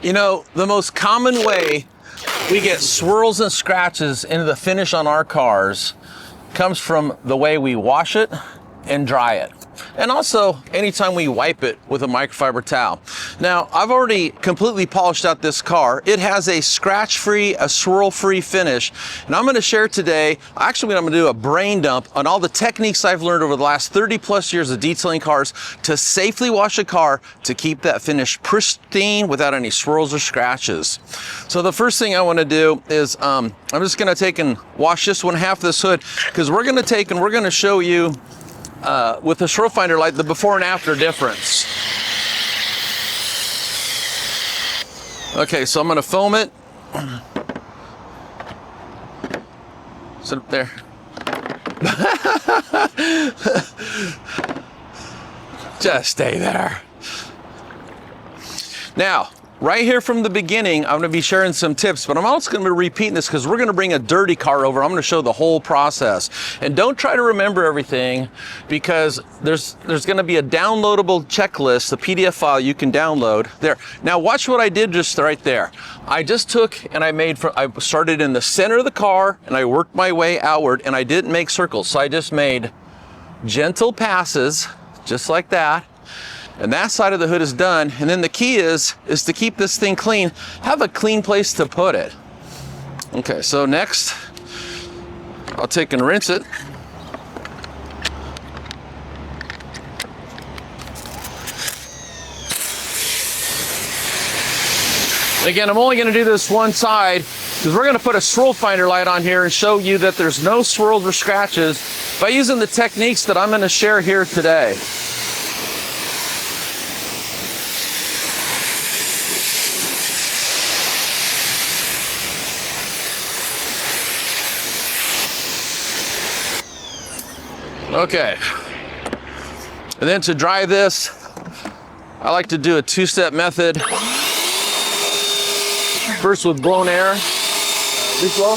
You know, the most common way we get swirls and scratches into the finish on our cars comes from the way we wash it and dry it. And also anytime we wipe it with a microfiber towel. Now, I've already completely polished out this car. It has a scratch-free, a swirl-free finish. And I'm gonna share today, actually I'm gonna do a brain dump on all the techniques I've learned over the last 30 plus years of detailing cars to safely wash a car to keep that finish pristine without any swirls or scratches. So the first thing I wanna do is, I'm just gonna take and wash this one half of this hood, because we're gonna take and we're gonna show you with the swirl finder light, the before and after difference. Okay, so I'm gonna foam it. Sit up there. Just stay there. Now, right here from the beginning, I'm gonna be sharing some tips, but I'm also gonna be repeating this because we're gonna bring a dirty car over. I'm gonna show the whole process. And don't try to remember everything, because there's gonna be a downloadable checklist, the PDF file you can download there. Now watch what I did just right there. I just took and I started in the center of the car and I worked my way outward, and I didn't make circles. So I just made gentle passes, just like that. And that side of the hood is done. And then the key is to keep this thing clean. Have a clean place to put it. Okay, so next, I'll take and rinse it. Again, I'm only gonna do this one side because we're gonna put a swirl finder light on here and show you that there's no swirls or scratches by using the techniques that I'm gonna share here today. Okay, and then to dry this, I like to do a two-step method. First with blown air, reflow.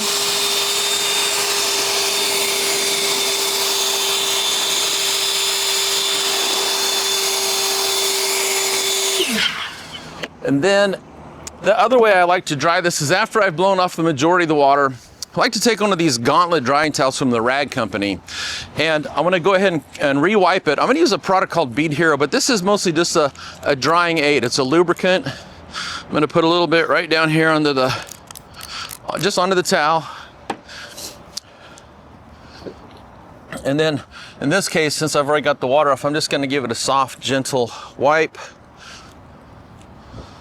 And then the other way I like to dry this is after I've blown off the majority of the water. I like to take one of these gauntlet drying towels from the rag company, and I'm gonna go ahead and re-wipe it. I'm gonna use a product called Bead Hero, but this is mostly just a drying aid. It's a lubricant. I'm gonna put a little bit right down here under just onto the towel. And then in this case, since I've already got the water off, I'm just gonna give it a soft, gentle wipe.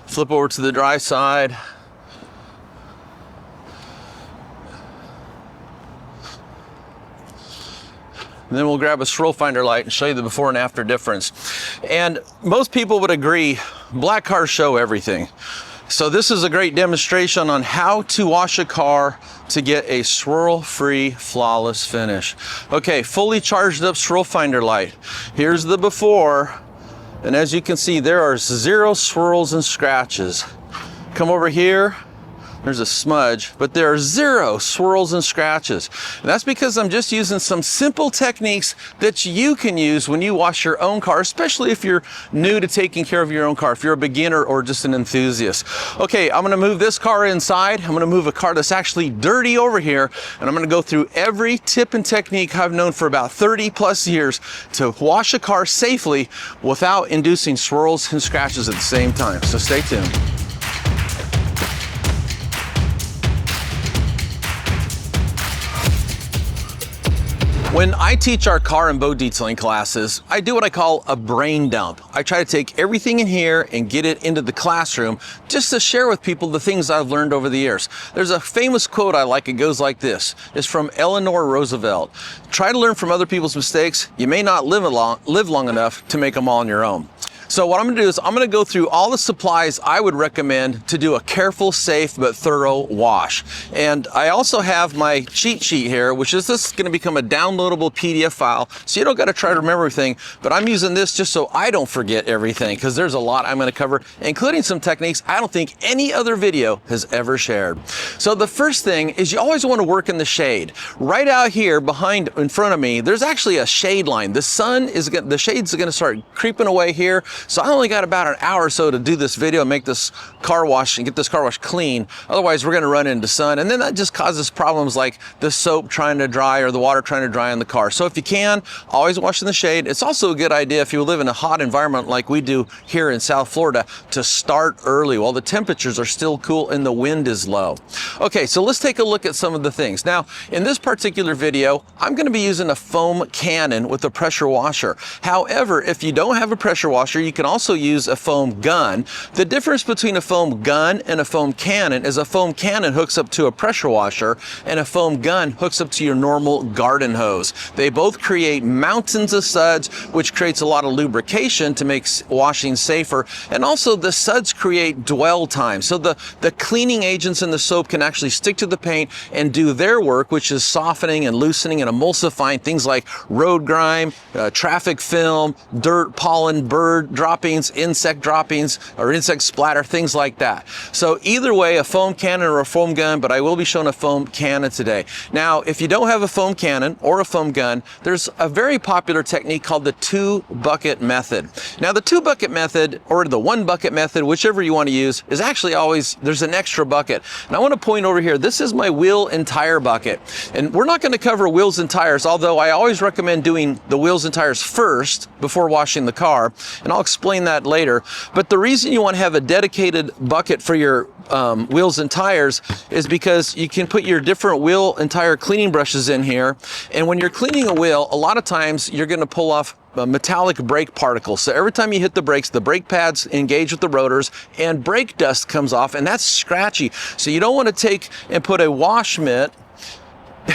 Flip over to the dry side. And then we'll grab a swirl finder light and show you the before and after difference. And most people would agree, black cars show everything. So this is a great demonstration on how to wash a car to get a swirl-free, flawless finish. Okay, fully charged up swirl finder light. Here's the before, and as you can see, there are 0 swirls and scratches. Come over here. There's a smudge, but there are 0 swirls and scratches. And that's because I'm just using some simple techniques that you can use when you wash your own car, especially if you're new to taking care of your own car, if you're a beginner or just an enthusiast. Okay, I'm gonna move this car inside. I'm gonna move a car that's actually dirty over here, and I'm gonna go through every tip and technique I've known for about 30 plus years to wash a car safely without inducing swirls and scratches at the same time. So stay tuned. When I teach our car and boat detailing classes, I do what I call a brain dump. I try to take everything in here and get it into the classroom just to share with people the things I've learned over the years. There's a famous quote I like. It goes like this. It's from Eleanor Roosevelt. Try to learn from other people's mistakes. You may not live long enough to make them all on your own. So what I'm gonna do is I'm gonna go through all the supplies I would recommend to do a careful, safe, but thorough wash. And I also have my cheat sheet here, which is this is gonna become a downloadable PDF file. So you don't gotta try to remember everything, but I'm using this just so I don't forget everything, because there's a lot I'm gonna cover, including some techniques I don't think any other video has ever shared. So the first thing is you always wanna work in the shade. Right out here in front of me, there's actually a shade line. The shade's gonna start creeping away here. So I only got about an hour or so to do this video and make this car wash and get this car wash clean. Otherwise, we're gonna run into sun, and then that just causes problems like the soap trying to dry or the water trying to dry in the car. So if you can, always wash in the shade. It's also a good idea if you live in a hot environment like we do here in South Florida to start early while the temperatures are still cool and the wind is low. Okay, so let's take a look at some of the things. Now, in this particular video, I'm gonna be using a foam cannon with a pressure washer. However, if you don't have a pressure washer, you can also use a foam gun. The difference between a foam gun and a foam cannon is a foam cannon hooks up to a pressure washer and a foam gun hooks up to your normal garden hose. They both create mountains of suds, which creates a lot of lubrication to make washing safer. And also the suds create dwell time. So the cleaning agents in the soap can actually stick to the paint and do their work, which is softening and loosening and emulsifying things like road grime, traffic film, dirt, pollen, bird droppings, insect droppings, or insect splatter, things like that. So either way, a foam cannon or a foam gun, but I will be showing a foam cannon today. Now, if you don't have a foam cannon or a foam gun, there's a very popular technique called the 2-bucket method. Now, the 2-bucket method or the 1-bucket method, whichever you want to use, is actually always, there's an extra bucket. And I want to point over here, this is my wheel and tire bucket. And we're not going to cover wheels and tires, although I always recommend doing the wheels and tires first before washing the car. And I'll explain that later. But the reason you want to have a dedicated bucket for your wheels and tires is because you can put your different wheel and tire cleaning brushes in here. And when you're cleaning a wheel, a lot of times you're going to pull off metallic brake particles. So every time you hit the brakes, the brake pads engage with the rotors and brake dust comes off, and that's scratchy. So you don't want to take and put a wash mitt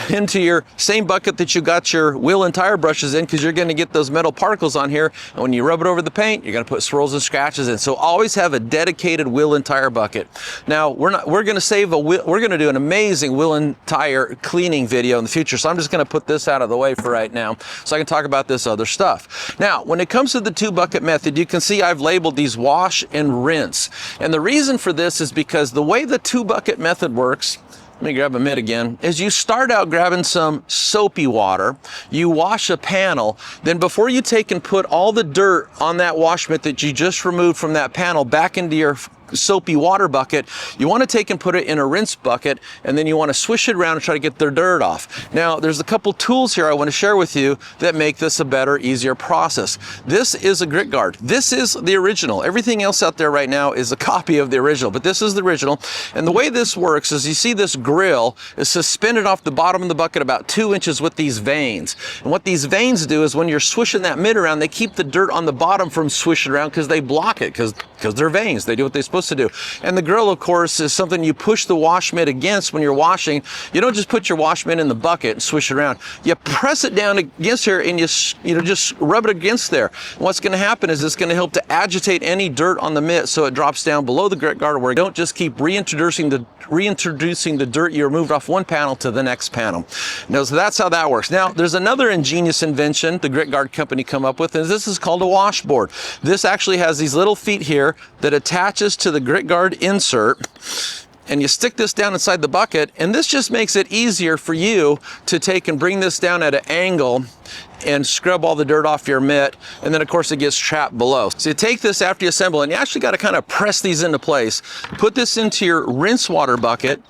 into your same bucket that you got your wheel and tire brushes in, because you're going to get those metal particles on here, and when you rub it over the paint, you're going to put swirls and scratches in. So always have a dedicated wheel and tire bucket. Now we're going to do an amazing wheel and tire cleaning video in the future, so I'm just going to put this out of the way for right now so I can talk about this other stuff. Now, when it comes to the 2-bucket method, you can see I've labeled these wash and rinse, and the reason for this is because the way the 2-bucket method works, let me grab a mitt again, is you start out grabbing some soapy water, you wash a panel, then before you take and put all the dirt on that wash mitt that you just removed from that panel back into your soapy water bucket, you want to take and put it in a rinse bucket, and then you want to swish it around and try to get the dirt off. Now, there's a couple tools here I want to share with you that make this a better, easier process. This is a grit guard. This is the original. Everything else out there right now is a copy of the original, but this is the original. And the way this works is you see this grill is suspended off the bottom of the bucket about 2 inches with these vanes. And what these vanes do is when you're swishing that mitt around, they keep the dirt on the bottom from swishing around because they block it, because they're vanes. They do what they're supposed to do. And the grill, of course, is something you push the wash mitt against when you're washing. You don't just put your wash mitt in the bucket and swish it around. You press it down against here and you just rub it against there. And what's going to happen is it's going to help to agitate any dirt on the mitt so it drops down below the grit guard, where you don't just keep reintroducing the dirt you removed off one panel to the next panel. Now, so that's how that works. Now, there's another ingenious invention the Grit Guard company come up with, and this is called a washboard. This actually has these little feet here that attaches to the Grit Guard insert, and you stick this down inside the bucket, and this just makes it easier for you to take and bring this down at an angle and scrub all the dirt off your mitt, and then of course it gets trapped below. So you take this after you assemble, and you actually got to kind of press these into place. Put this into your rinse water bucket,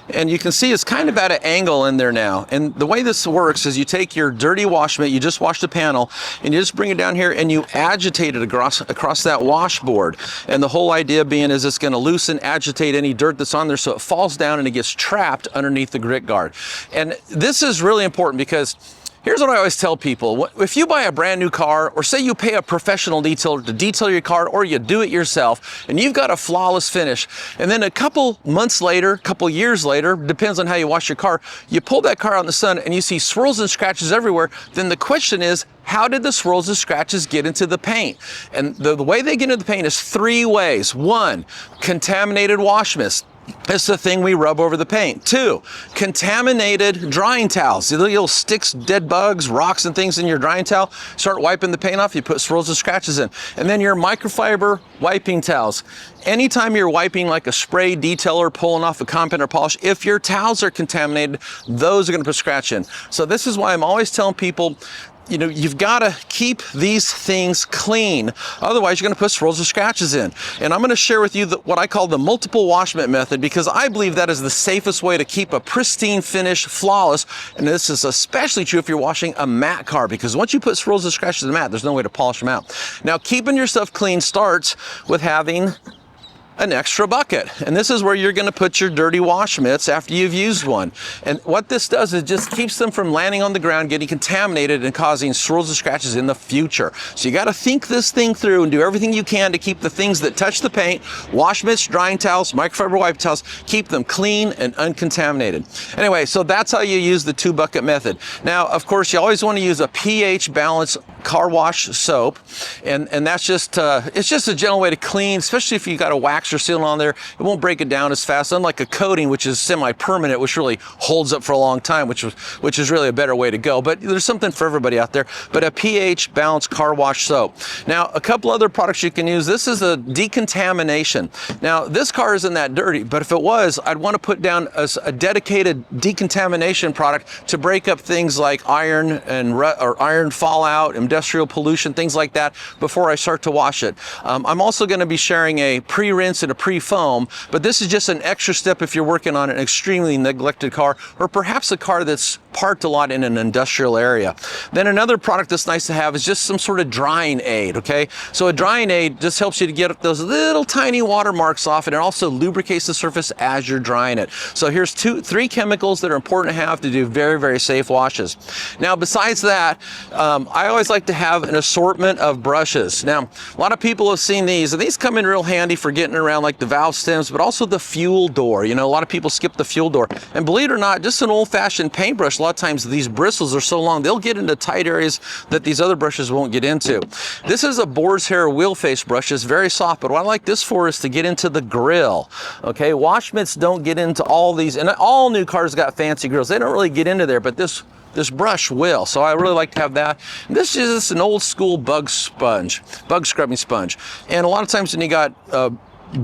and you can see it's kind of at an angle in there now. And the way this works is you take your dirty wash mitt, you just washed the panel, and you just bring it down here and you agitate it across that washboard. And the whole idea being is it's going to loosen, agitate any dirt that's on there so it falls down and it gets trapped underneath the grit guard. And this is really important because here's what I always tell people. If you buy a brand new car, or say you pay a professional detailer to detail your car, or you do it yourself, and you've got a flawless finish, and then a couple months later, couple years later, depends on how you wash your car, you pull that car out in the sun and you see swirls and scratches everywhere, then the question is, how did the swirls and scratches get into the paint? And the way they get into the paint is 3 ways. 1, contaminated wash mist. It's the thing we rub over the paint. 2, contaminated drying towels. Little sticks, dead bugs, rocks and things in your drying towel. Start wiping the paint off, you put swirls and scratches in. And then your microfiber wiping towels. Anytime you're wiping like a spray detailer, pulling off a compound or polish, if your towels are contaminated, those are going to put scratch in. So this is why I'm always telling people, you know, you've got to keep these things clean. Otherwise, you're going to put swirls or scratches in. And I'm going to share with you what I call the multiple washment method, because I believe that is the safest way to keep a pristine finish flawless. And this is especially true if you're washing a matte car, because once you put swirls and scratches in the matte, there's no way to polish them out. Now, keeping your stuff clean starts with having an extra bucket. And this is where you're going to put your dirty wash mitts after you've used one. And what this does is just keeps them from landing on the ground, getting contaminated and causing swirls and scratches in the future. So you got to think this thing through and do everything you can to keep the things that touch the paint, wash mitts, drying towels, microfiber wipe towels, keep them clean and uncontaminated. Anyway, so that's how you use the 2-bucket method. Now, of course, you always want to use a pH balanced car wash soap, and that's just it's just a gentle way to clean, especially if you got a wax or sealant on there. It won't break it down as fast, unlike a coating, which is semi-permanent, which really holds up for a long time, which is really a better way to go. But there's something for everybody out there. But a pH balanced car wash soap. Now, a couple other products you can use. This is a decontamination. Now, this car isn't that dirty, but if it was, I'd want to put down a dedicated decontamination product to break up things like iron or iron fallout, industrial pollution, things like that, before I start to wash it. I'm also going to be sharing a pre-rinse and a pre-foam, but this is just an extra step if you're working on an extremely neglected car, or perhaps a car that's parked a lot in an industrial area. Then another product that's nice to have is just some sort of drying aid, okay? So a drying aid just helps you to get those little tiny watermarks off, and it also lubricates the surface as you're drying it. So here's 3 chemicals that are important to have to do very, very safe washes. Now, besides that, I always like to have an assortment of brushes. Now, a lot of people have seen these, and these come in real handy for getting around like the valve stems, but also the fuel door. You know, a lot of people skip the fuel door. And believe it or not, just an old-fashioned paintbrush, a lot of times these bristles are so long, they'll get into tight areas that these other brushes won't get into. This is a boar's hair wheel face brush. It's very soft, but what I like this for is to get into the grill. Okay, wash mitts don't get into all these, and all new cars got fancy grills. They don't really get into there, but this brush will. So I really like to have that. And this is just an old school bug scrubbing sponge. And a lot of times when you got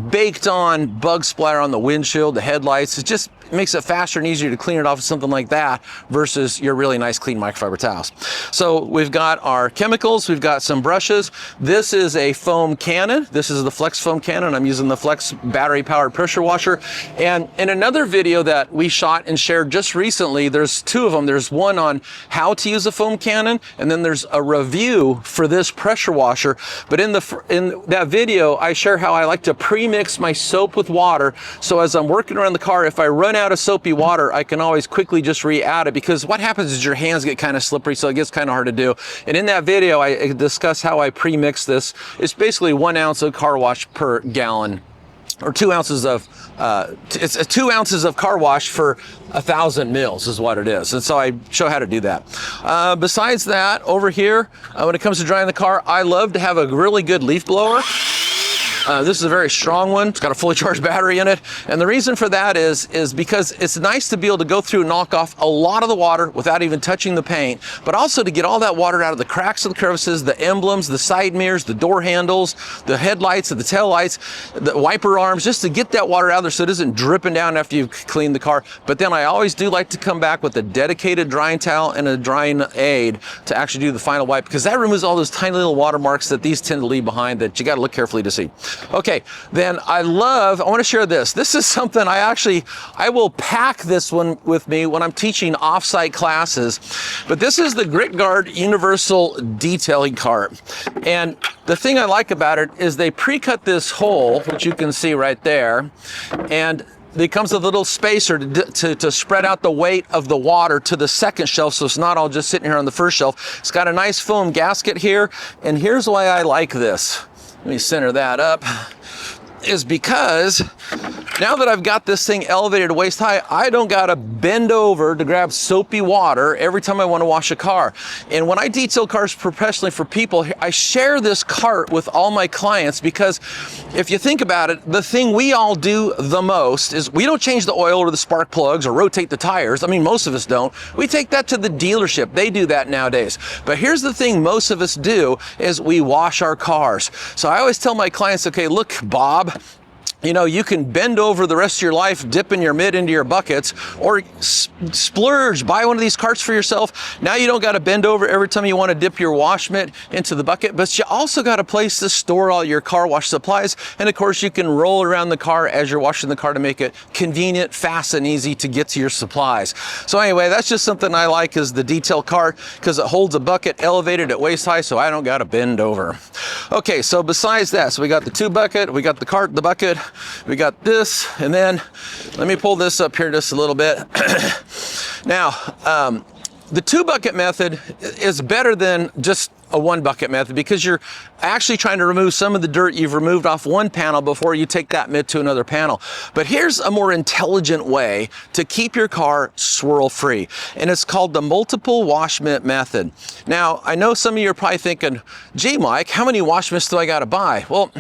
baked on bug splatter on the windshield, the headlights, it just makes it faster and easier to clean it off with something like that versus your really nice clean microfiber towels. So we've got our chemicals, we've got some brushes. This is a foam cannon. This is the Flex foam cannon. I'm using the Flex battery powered pressure washer. And in another video that we shot and shared just recently, there's 2 of them. There's one on how to use a foam cannon, and then there's a review for this pressure washer. But in that video, I share how I like to pre-mix my soap with water. So as I'm working around the car, if I run out of soapy water, I can always quickly just re-add it, because what happens is your hands get kind of slippery, so it gets kind of hard to do. And in that video, I discuss how I pre-mix this. It's basically 1 ounce of car wash per gallon, or 2 ounces of, it's 2 ounces of car wash for 1,000 mils is what it is. And so I show how to do that. Besides that, over here, when it comes to drying the car, I love to have a really good leaf blower. This is a very strong one. It's got a fully charged battery in it. And the reason for that is because it's nice to be able to go through and knock off a lot of the water without even touching the paint, but also to get all that water out of the cracks and the crevices, the emblems, the side mirrors, the door handles, the headlights, the tail lights, the wiper arms, just to get that water out of there so it isn't dripping down after you've cleaned the car. But then I always do like to come back with a dedicated drying towel and a drying aid to actually do the final wipe, because that removes all those tiny little watermarks that these tend to leave behind that you got to look carefully to see. Okay, then I want to share this. This is something I will pack this one with me when I'm teaching off-site classes. But this is the Grit Guard Universal Detailing Cart. And the thing I like about it is they pre-cut this hole, which you can see right there, and it comes with a little spacer to spread out the weight of the water to the second shelf, so it's not all just sitting here on the first shelf. It's got a nice foam gasket here, and here's why I like this. Let me center that up. Is because now that I've got this thing elevated to waist high, I don't gotta bend over to grab soapy water every time I want to wash a car. And when I detail cars professionally for people, I share this cart with all my clients, because if you think about it, the thing we all do the most is we don't change the oil or the spark plugs or rotate the tires. I mean, most of us don't. We take that to the dealership. They do that nowadays. But here's the thing most of us do is we wash our cars. So I always tell my clients, okay, look, Bob, you know, you can bend over the rest of your life, dipping your mitt into your buckets, or splurge, buy one of these carts for yourself. Now you don't got to bend over every time you want to dip your wash mitt into the bucket, but you also got a place to store all your car wash supplies. And of course, you can roll around the car as you're washing the car to make it convenient, fast, and easy to get to your supplies. So anyway, that's just something I like, is the detail cart, because it holds a bucket elevated at waist high, so I don't got to bend over. Okay, so besides that, so we got the 2 bucket, we got the cart, the bucket, we got this, and then let me pull this up here just a little bit. Now, the 2 bucket method is better than just a 1 bucket method, because you're actually trying to remove some of the dirt you've removed off one panel before you take that mitt to another panel. But here's a more intelligent way to keep your car swirl free, and it's called the multiple wash mitt method. Now, I know some of you are probably thinking, gee, Mike, how many wash mitts do I got to buy? Well,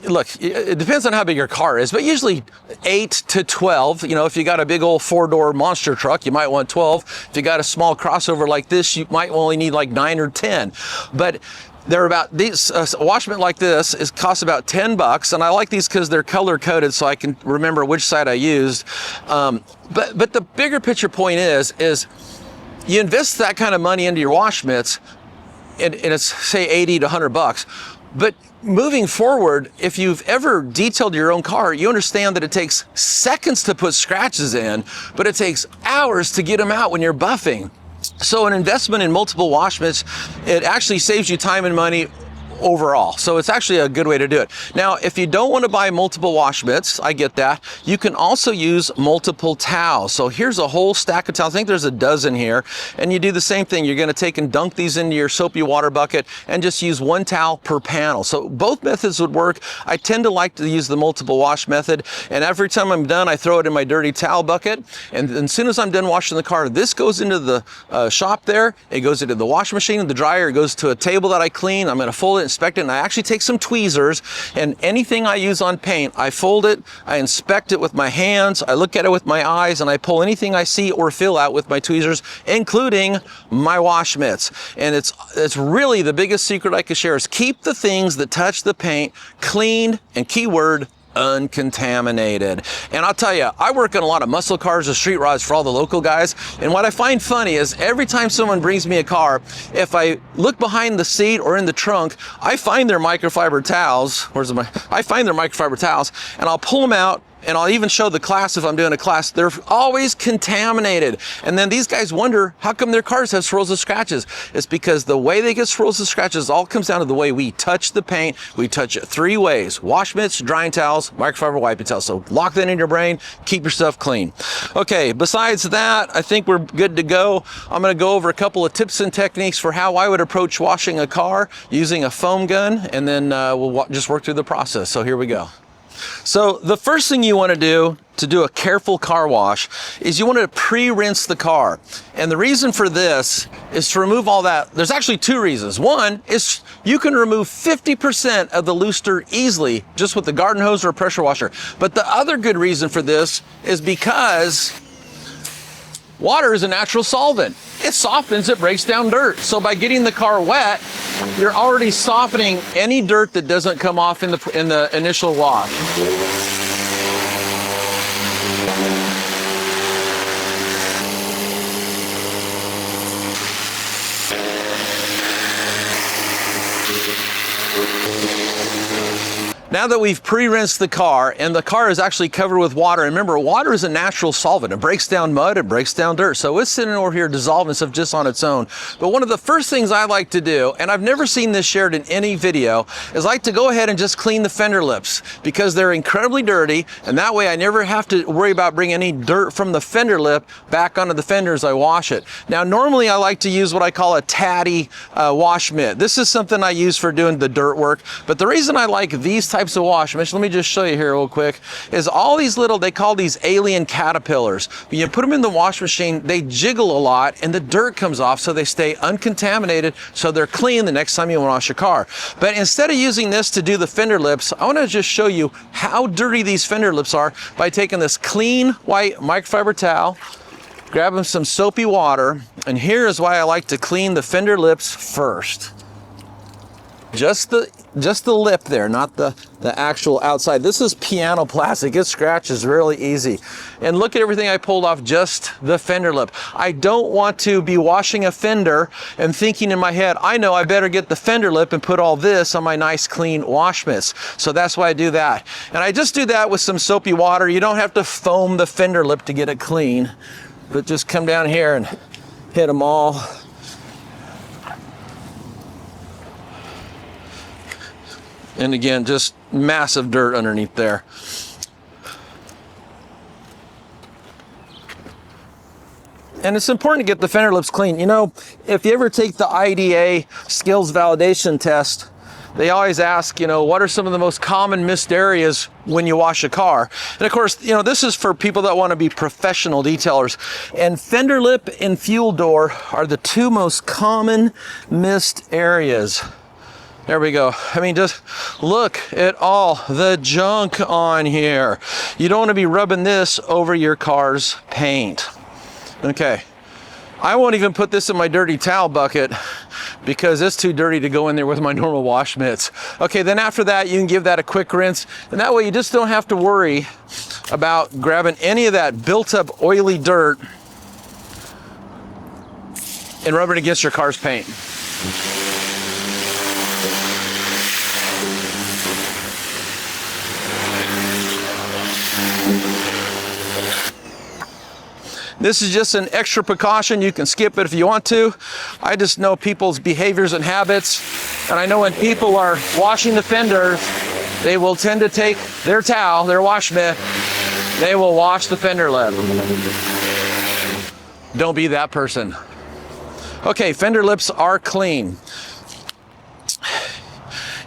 look, it depends on how big your car is, but usually 8 to 12. You know, if you got a big old 4-door monster truck, you might want 12. If you got a small crossover like this, you might only need like 9 or 10. But they're about these, a wash mitt like this costs about $10, and I like these because they're color coded, so I can remember which side I used. But the bigger picture point is you invest that kind of money into your wash mitts, and it's say 80 to 100 bucks. But moving forward, if you've ever detailed your own car, you understand that it takes seconds to put scratches in, but it takes hours to get them out when you're buffing. So an investment in multiple wash mitts, it actually saves you time and money overall. So it's actually a good way to do it. Now, if you don't want to buy multiple wash mitts, I get that. You can also use multiple towels. So here's a whole stack of towels. I think there's a dozen here. And you do the same thing. You're going to take and dunk these into your soapy water bucket and just use 1 towel per panel. So both methods would work. I tend to like to use the multiple wash method. And every time I'm done, I throw it in my dirty towel bucket. And as soon as I'm done washing the car, this goes into the shop there. It goes into the washing machine, the dryer. It goes to a table that I clean. I'm going to fold it, inspect it, and I actually take some tweezers, and anything I use on paint, I fold it, I inspect it with my hands, I look at it with my eyes, and I pull anything I see or feel out with my tweezers, including my wash mitts. And it's really the biggest secret I could share, is keep the things that touch the paint cleaned, and keyword, uncontaminated. And I'll tell you, I work on a lot of muscle cars and street rods for all the local guys, and what I find funny is every time someone brings me a car, if I look behind the seat or in the trunk, I find their microfiber towels. I find their microfiber towels, and I'll pull them out, and I'll even show the class if I'm doing a class. They're always contaminated. And then these guys wonder, how come their cars have swirls of scratches? It's because the way they get swirls of scratches all comes down to the way we touch the paint. We touch it 3 ways: wash mitts, drying towels, microfiber wiping towels. So lock that in your brain, keep your stuff clean. Okay, besides that, I think we're good to go. I'm gonna go over a couple of tips and techniques for how I would approach washing a car using a foam gun, and then we'll just work through the process. So here we go. So the first thing you want to do a careful car wash is you want to pre-rinse the car. And the reason for this is to remove all that. There's actually 2 reasons. One is you can remove 50% of the loose dirt easily just with the garden hose or a pressure washer. But the other good reason for this is because water is a natural solvent. It softens, it breaks down dirt. So by getting the car wet, you're already softening any dirt that doesn't come off in the initial wash. Now that we've pre-rinsed the car, and the car is actually covered with water, and remember, water is a natural solvent. It breaks down mud, it breaks down dirt. So it's sitting over here dissolving stuff just on its own. But one of the first things I like to do, and I've never seen this shared in any video, is like to go ahead and just clean the fender lips, because they're incredibly dirty, and that way I never have to worry about bringing any dirt from the fender lip back onto the fender as I wash it. Now, normally I like to use what I call a tatty wash mitt. This is something I use for doing the dirt work, but the reason I like these types of wash mitts, let me just show you here real quick, is all these little, they call these alien caterpillars. When you put them in the wash machine, they jiggle a lot and the dirt comes off, so they stay uncontaminated, so they're clean the next time you wash your car. But instead of using this to do the fender lips, I want to just show you how dirty these fender lips are by taking this clean white microfiber towel, grabbing some soapy water, and here is why I like to clean the fender lips first. Just the lip there, not the actual outside. This is piano plastic. It scratches really easy. And look at everything I pulled off, just the fender lip. I don't want to be washing a fender and thinking in my head, I know I better get the fender lip and put all this on my nice clean wash mitts. So that's why I do that. And I just do that with some soapy water. You don't have to foam the fender lip to get it clean, but just come down here and hit them all. And again, just massive dirt underneath there. And it's important to get the fender lips clean. You know, if you ever take the IDA skills validation test, they always ask, you know, what are some of the most common missed areas when you wash a car? And of course, you know, this is for people that want to be professional detailers. And fender lip and fuel door are the two most common missed areas. There we go. I mean, just look at all the junk on here. You don't want to be rubbing this over your car's paint. Okay. I won't even put this in my dirty towel bucket because it's too dirty to go in there with my normal wash mitts. Okay, then after that, you can give that a quick rinse. And that way you just don't have to worry about grabbing any of that built up oily dirt and rubbing it against your car's paint. This is just an extra precaution. You can skip it if you want to. I just know people's behaviors and habits. And I know when people are washing the fenders, they will tend to take their towel, their wash mitt, they will wash the fender lip. Don't be that person. Okay, fender lips are clean.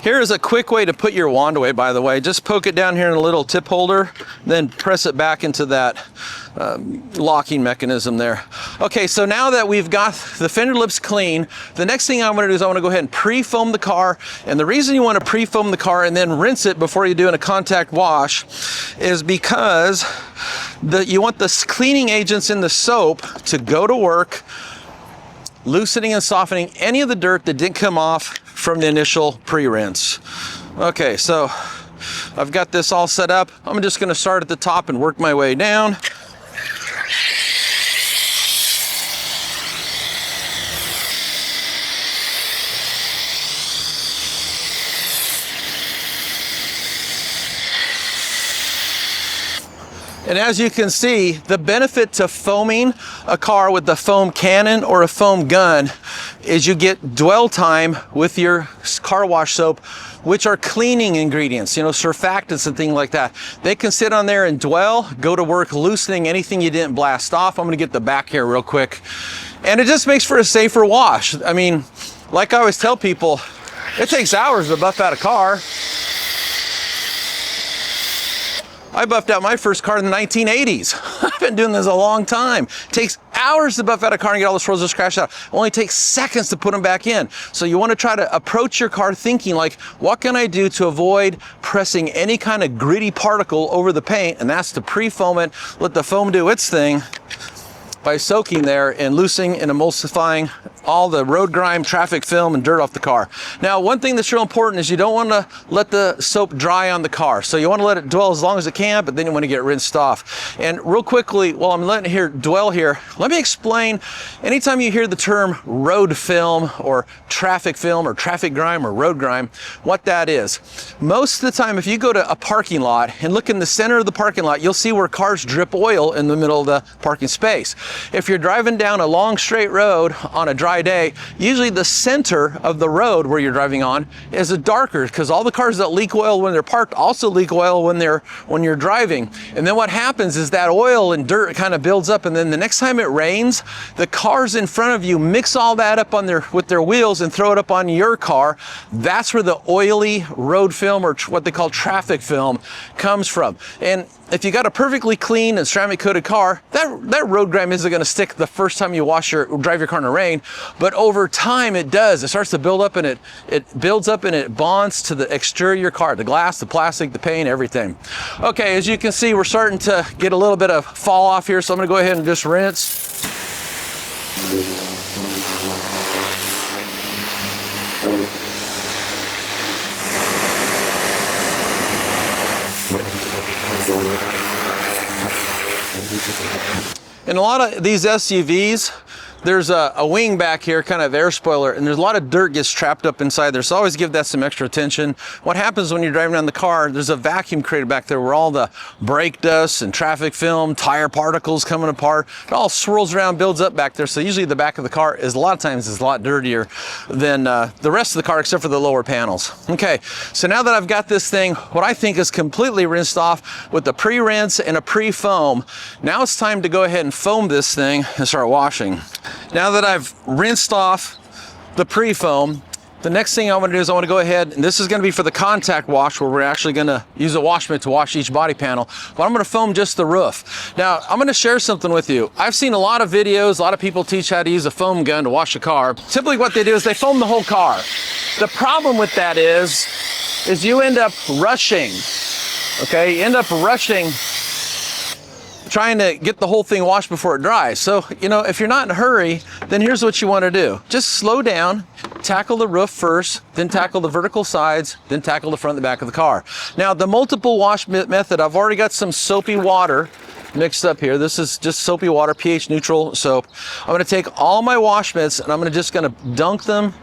Here is a quick way to put your wand away, by the way. Just poke it down here in a little tip holder, then press it back into that locking mechanism there. Okay, so now that we've got the fender lips clean, the next thing I want to do is I want to go ahead and pre-foam the car. And the reason you want to pre-foam the car and then rinse it before you do a contact wash is because you want the cleaning agents in the soap to go to work, loosening and softening any of the dirt that didn't come off from the initial pre-rinse. Okay, so I've got this all set up. I'm just going to start at the top and work my way down. And as you can see, the benefit to foaming a car with the foam cannon or a foam gun is you get dwell time with your car wash soap, which are cleaning ingredients, you know, surfactants and things like that. They can sit on there and dwell, go to work loosening anything you didn't blast off. I'm gonna get the back here real quick. And it just makes for a safer wash. I mean, like I always tell people, it takes hours to buff out a car. I buffed out my first car in the 1980s. I've been doing this a long time. It takes hours to buff out a car and get all the swirls and scratch out. It only takes seconds to put them back in. So you want to try to approach your car thinking like, what can I do to avoid pressing any kind of gritty particle over the paint? And that's to pre-foam it, let the foam do its thing by soaking there and loosening and emulsifying all the road grime, traffic film, and dirt off the car. Now, one thing that's real important is you don't want to let the soap dry on the car. So you want to let it dwell as long as it can, but then you want to get rinsed off. And real quickly, while I'm letting it here dwell here, let me explain, anytime you hear the term road film or traffic grime or road grime, what that is. Most of the time, if you go to a parking lot and look in the center of the parking lot, you'll see where cars drip oil in the middle of the parking space. If you're driving down a long straight road on a dry day, usually the center of the road where you're driving on is a darker, because all the cars that leak oil when they're parked also leak oil when you're driving. And then what happens is that oil and dirt kind of builds up, and then the next time it rains, the cars in front of you mix all that up with their wheels and throw it up on your car. That's where the oily road film, or what they call traffic film, comes from. And if you got a perfectly clean and ceramic coated car, that road grime isn't going to stick the first time you drive your car in the rain, but over time it does. It starts to build up, and it builds up and it bonds to the exterior of your car, the glass, the plastic, the paint, everything. Okay, as you can see, we're starting to get a little bit of fall off here, so I'm going to go ahead and just rinse. In a lot of these SUVs, there's a wing back here, kind of air spoiler, and there's a lot of dirt gets trapped up inside there. So always give that some extra attention. What happens when you're driving around the car, there's a vacuum created back there where all the brake dust and traffic film, tire particles coming apart, it all swirls around, builds up back there. So usually the back of the car is a lot of times is a lot dirtier than the rest of the car except for the lower panels. Okay, so now that I've got this thing, what I think is completely rinsed off with a pre-rinse and a pre-foam, now it's time to go ahead and foam this thing and start washing. Now that I've rinsed off the pre-foam, the next thing I want to do is I want to go ahead, and this is going to be for the contact wash where we're actually going to use a wash mitt to wash each body panel, but I'm going to foam just the roof. Now, I'm going to share something with you. I've seen a lot of videos, a lot of people teach how to use a foam gun to wash a car. Typically what they do is they foam the whole car. The problem with that is you end up rushing, okay? You end up rushing trying to get the whole thing washed before it dries. So, you know, if you're not in a hurry, then here's what you want to do. Just slow down, tackle the roof first, then tackle the vertical sides, then tackle the front and the back of the car. Now, the multiple wash method, I've already got some soapy water mixed up here. This is just soapy water, pH neutral soap. I'm going to take all my wash mitts and I'm just going to dunk them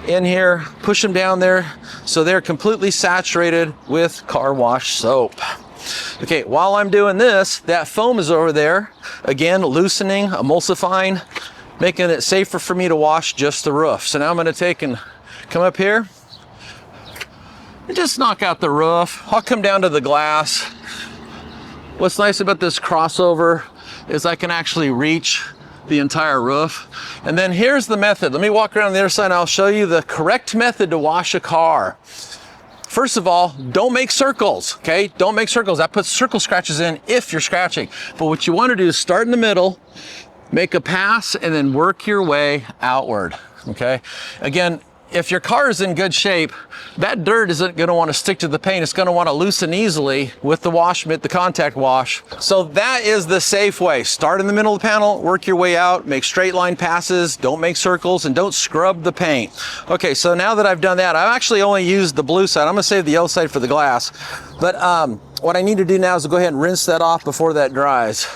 in here, push them down there so they're completely saturated with car wash soap. Okay, while I'm doing this, that foam is over there, again, loosening, emulsifying, making it safer for me to wash just the roof. So now I'm going to take and come up here and just knock out the roof. I'll come down to the glass. What's nice about this crossover is I can actually reach the entire roof. And then here's the method. Let me walk around the other side and I'll show you the correct method to wash a car. First of all, don't make circles, okay? Don't make circles. That puts circle scratches in if you're scratching. But what you want to do is start in the middle, make a pass, and then work your way outward, okay? Again, if your car is in good shape, that dirt isn't going to want to stick to the paint. It's going to want to loosen easily with the wash mitt, the contact wash. So that is the safe way. Start in the middle of the panel, work your way out, make straight line passes, don't make circles, and don't scrub the paint. Okay, so now that I've done that, I've actually only used the blue side. I'm going to save the yellow side for the glass. But what I need to do now is go ahead and rinse that off before that dries.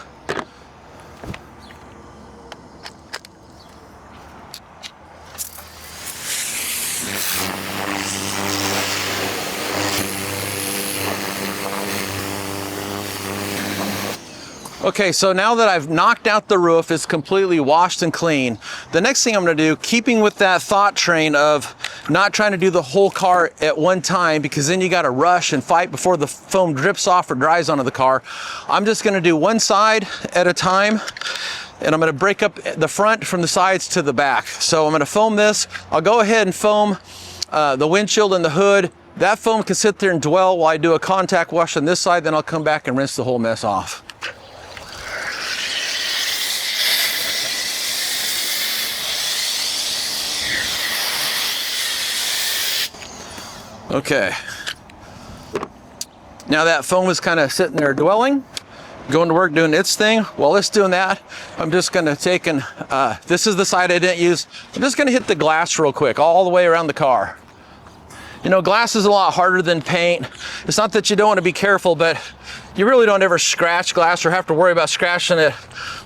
Okay, so now that I've knocked out the roof, it's completely washed and clean. The next thing I'm going to do, keeping with that thought train of not trying to do the whole car at one time, because then you got to rush and fight before the foam drips off or dries onto the car, I'm just going to do one side at a time, and I'm going to break up the front from the sides to the back. So I'm going to foam this. I'll go ahead and foam the windshield and the hood. That foam can sit there and dwell while I do a contact wash on this side, then I'll come back and rinse the whole mess off. Okay, now that foam is kind of sitting there dwelling, going to work doing its thing. While it's doing that, I'm just going to take and, this is the side I didn't use. I'm just going to hit the glass real quick, all the way around the car. You know, glass is a lot harder than paint. It's not that you don't want to be careful, but you really don't ever scratch glass or have to worry about scratching it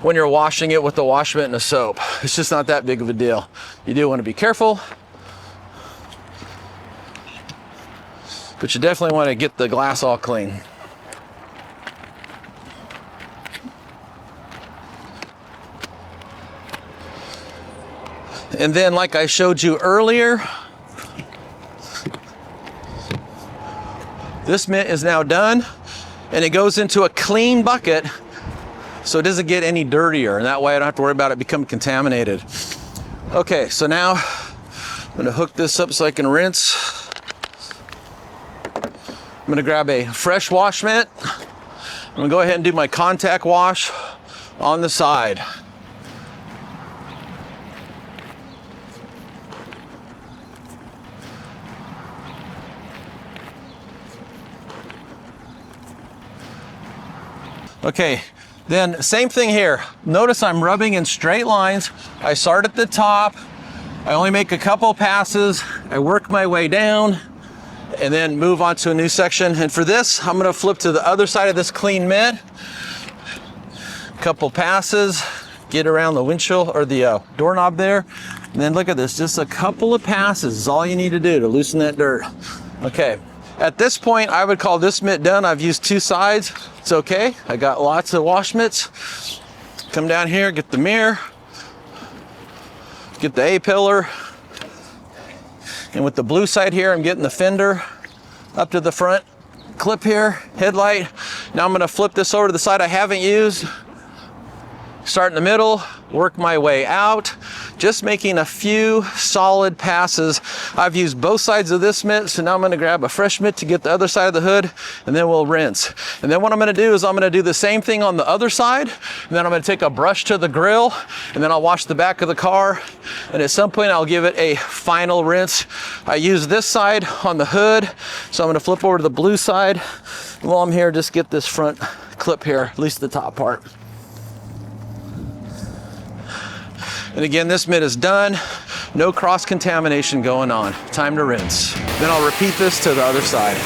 when you're washing it with the wash mitt and the soap. It's just not that big of a deal. You do want to be careful, but you definitely want to get the glass all clean. And then, like I showed you earlier, this mitt is now done, and it goes into a clean bucket so it doesn't get any dirtier, and that way I don't have to worry about it becoming contaminated. Okay, so now I'm going to hook this up so I can rinse. I'm going to grab a fresh wash mitt. I'm going to go ahead and do my contact wash on the side. Okay, then same thing here. Notice I'm rubbing in straight lines. I start at the top. I only make a couple passes. I work my way down and then move on to a new section. And for this, I'm going to flip to the other side of this clean mitt. Couple passes, get around the windshield or the doorknob there. And then look at this, just a couple of passes is all you need to do to loosen that dirt. Okay, at this point, I would call this mitt done. I've used 2 sides, it's okay. I got lots of wash mitts. Come down here, get the mirror, get the A-pillar. And with the blue side here, I'm getting the fender up to the front clip here, headlight. Now I'm gonna flip this over to the side I haven't used. Start in the middle, work my way out, just making a few solid passes. I've used both sides of this mitt, so now I'm gonna grab a fresh mitt to get the other side of the hood, and then we'll rinse. And then what I'm gonna do is I'm gonna do the same thing on the other side, and then I'm gonna take a brush to the grill, and then I'll wash the back of the car, and at some point I'll give it a final rinse. I use this side on the hood, so I'm gonna flip over to the blue side. While I'm here, just get this front clip here, at least the top part. And again, this mitt is done. No cross-contamination going on. Time to rinse. Then I'll repeat this to the other side.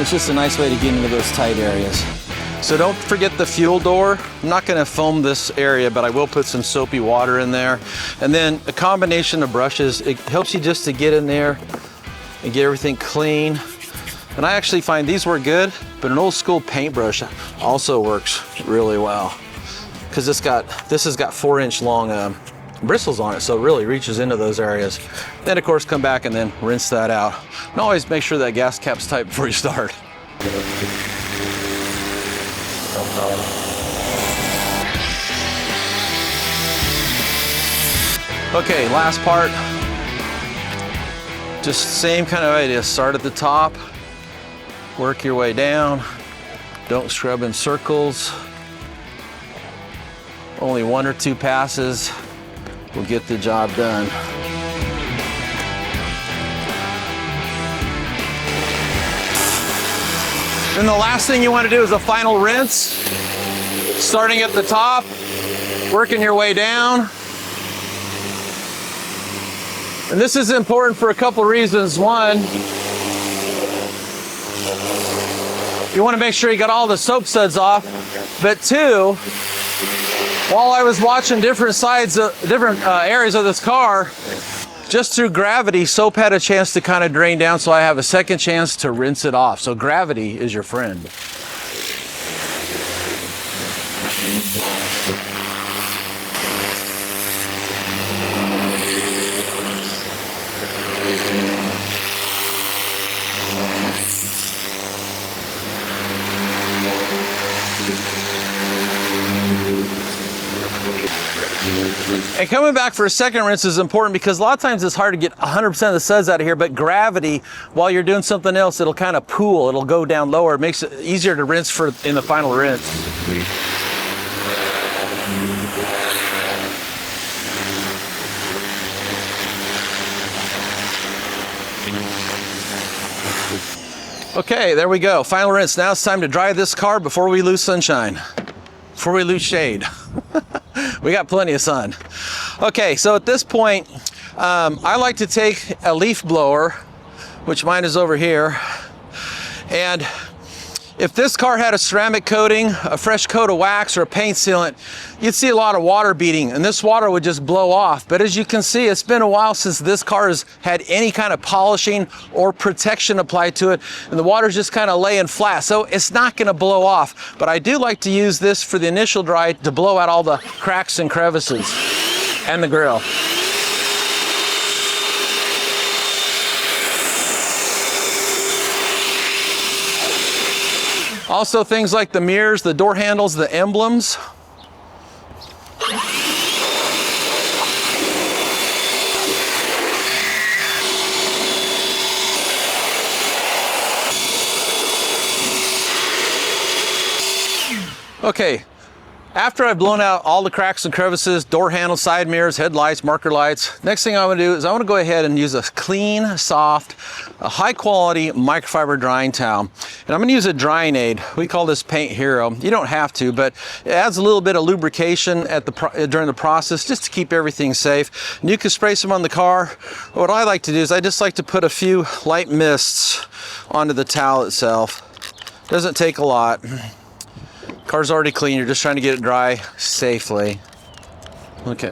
It's just a nice way to get into those tight areas. So don't forget the fuel door. I'm not gonna foam this area, but I will put some soapy water in there. And then a combination of brushes, it helps you just to get in there and get everything clean. And I actually find these work good, but an old school paintbrush also works really well. Because this has got 4-inch long bristles on it, so it really reaches into those areas. Then of course come back and then rinse that out. And always make sure that gas cap's tight before you start. Okay, last part. Just same kind of idea. Start at the top, work your way down. Don't scrub in circles. Only 1 or 2 passes will get the job done. Then the last thing you want to do is a final rinse. Starting at the top, working your way down. And this is important for a couple reasons. One, you want to make sure you got all the soap suds off. But 2, while I was watching different areas of this car, just through gravity, soap had a chance to kind of drain down, so I have a second chance to rinse it off. So gravity is your friend. And coming back for a second rinse is important because a lot of times it's hard to get 100% of the suds out of here, but gravity, while you're doing something else, it'll kind of pool, it'll go down lower. It makes it easier to rinse in the final rinse. Okay, there we go, final rinse. Now it's time to dry this car before we lose sunshine, before we lose shade. We got plenty of sun. Okay, so at this point, I like to take a leaf blower, which mine is over here, and If this car had a ceramic coating, a fresh coat of wax, or a paint sealant, you'd see a lot of water beading, and this water would just blow off. But as you can see, it's been a while since this car has had any kind of polishing or protection applied to it, and the water's just kind of laying flat, so it's not going to blow off. But I do like to use this for the initial dry to blow out all the cracks and crevices and the grill. Also, things like the mirrors, the door handles, the emblems. Okay, after I've blown out all the cracks and crevices, door handles, side mirrors, headlights, marker lights, next thing I want to do is I want to go ahead and use a clean, soft, high quality microfiber drying towel. And I'm going to use a drying aid. We call this Paint Hero. You don't have to, but it adds a little bit of lubrication during the process just to keep everything safe. And you can spray some on the car. What I like to do is I just like to put a few light mists onto the towel itself. Doesn't take a lot. Car's already clean, you're just trying to get it dry safely. Okay.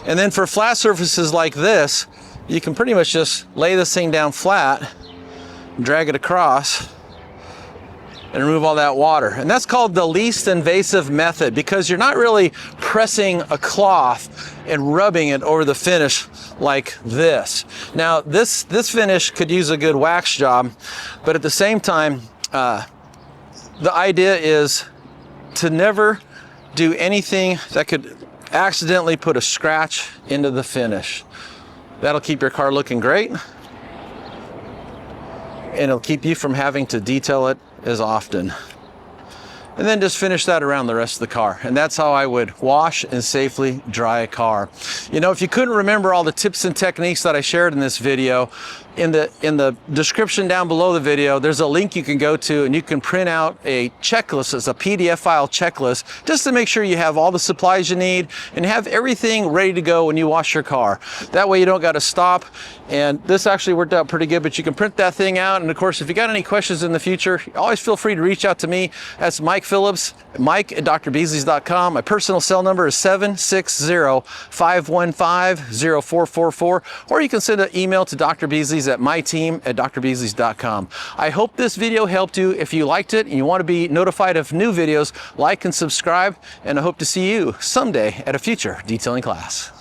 And then for flat surfaces like this, you can pretty much just lay this thing down flat, drag it across, and remove all that water. And that's called the least invasive method, because you're not really pressing a cloth and rubbing it over the finish like this. Now, this finish could use a good wax job, but at the same time, the idea is to never do anything that could accidentally put a scratch into the finish. That'll keep your car looking great, and it'll keep you from having to detail it as often. And then just finish that around the rest of the car. And that's how I would wash and safely dry a car. You know, if you couldn't remember all the tips and techniques that I shared in this video, in the description down below the video, there's a link you can go to, and you can print out a checklist. It's a PDF file checklist, just to make sure you have all the supplies you need and have everything ready to go when you wash your car. That way you don't got to stop. And this actually worked out pretty good, but you can print that thing out. And of course, if you got any questions in the future, always feel free to reach out to me. That's Mike Phillips, mike@drbeasleys.com. My personal cell number is 760-515-0444, or you can send an email to Dr. Beasleys at myteam@drbeasleys.com. I hope this video helped you. If you liked it and you want to be notified of new videos, like and subscribe, and I hope to see you someday at a future detailing class.